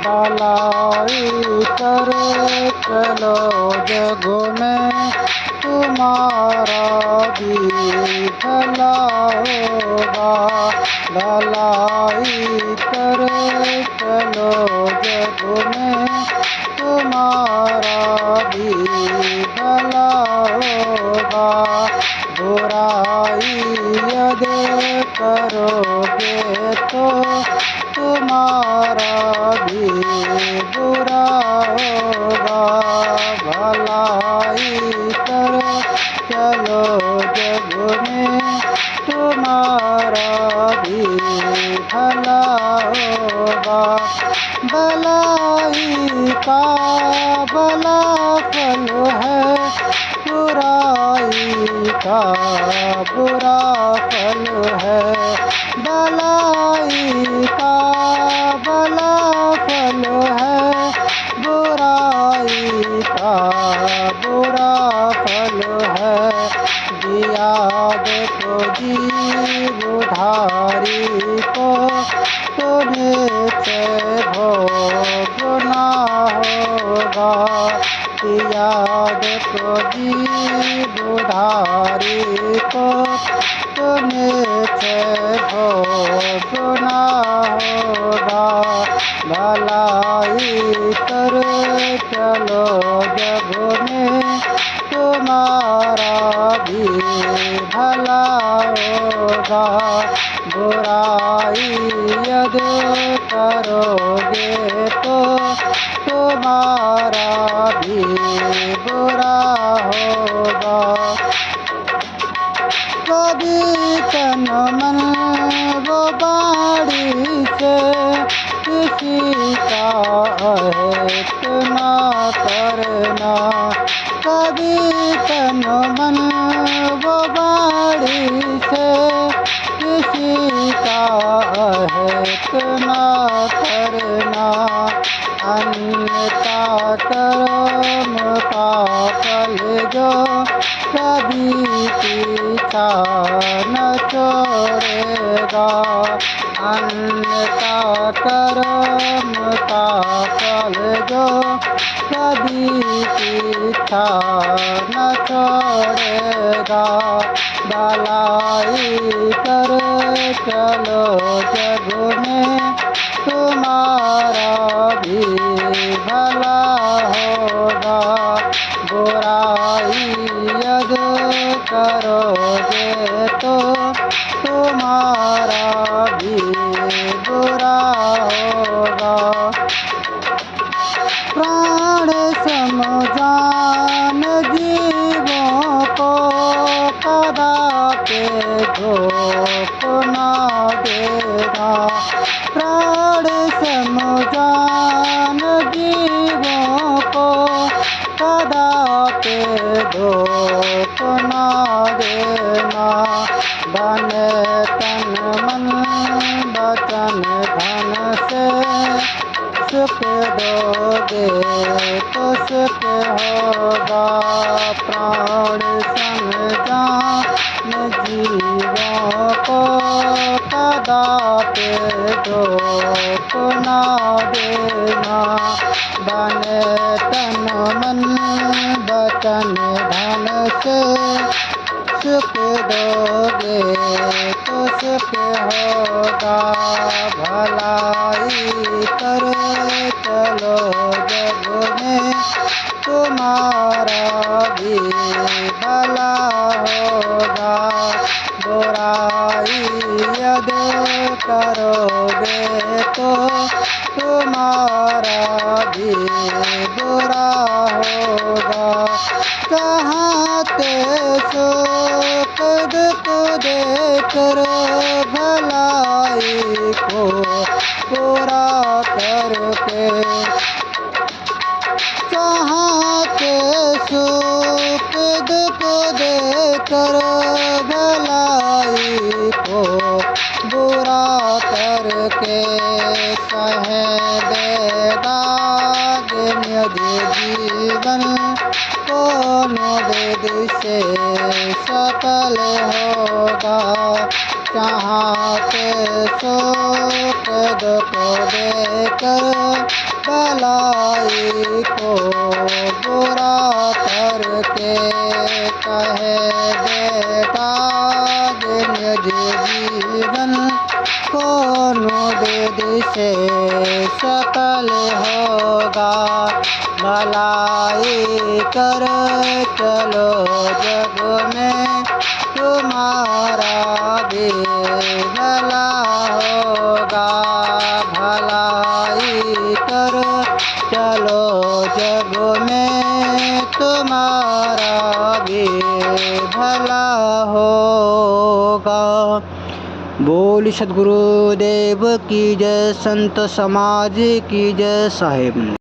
भलाई कर चलो जग में तुम्हारा भी भला होगा। भलाई कर चलो जग में तुम्हारा भी भला होगा। बुराई यदि करोगे तो तुम्हारा भी बुरा होगा। भलाई कर चलो जग में तुम्हारा भी भला होगा। भलाई का भला फल है, बुराई का बुरा फल है। भलाई का भला फल है, बुराई का बुरा फल है। दिया देखो जीव धारी को तो नीचे भोगना होगा। दिया देखो जीव धारी को तो नीचे भोगना होगा। भलाई कर चलो जग में तुम्हारा भी भला होगा। बुराई यदि करोगे तो तुम्हारा भी बुरा होगा। कभी तन मन वो बाड़ी से किसी का अहित ना करना। कभी तन मन वो बाड़ी से किसी का अहित ना करना। अन्यथा कर्म का फल जो कभी पीछा न छोड़ेगा। अन्यथा कर्म का फल जो कभी पीछा न छोड़ेगा। भलाई कर चलो जग में तुम्हारा भी भला होगा। बुराई यदि करोगे तो तुम्हारा भी बुरा होगा। प्राण समझान जीवों को कदापि धोख न देना। प्राण समझान जीवों को कदापि धोख न देना। बने तन मन वचन धन से सुख दोगे तो सुख होगा। प्राण समझान जीवों को कदापि धोख न देना। बने तन मन वचन धन से सुख दोगे तो सुख होगा। भलाई कर चलो जग में तुम्हारा भी भला होगा। बुराई यदि करोगे तो तुम्हारा भी बुरा होगा। चाहते सुख दुख देकर भलाई को पूरा करके। चाहते सुख दुख देकर भलाई को बुरा करके। कहे दे दाग निज जीवन कौन वेद से सफल होगा। चाहते सुख दुख देकर भलाई को बुरा करके कहे बेटा निज जीवन कोनो विधि से सफल होगा। भलाई कर चलो जग में तुम्हारा भी भला होगा। भलाई कर चलो जग में तुम्हारा भी भला होगा। बोल सद्गुरुदेव की जय, संत समाज की जय साहेब।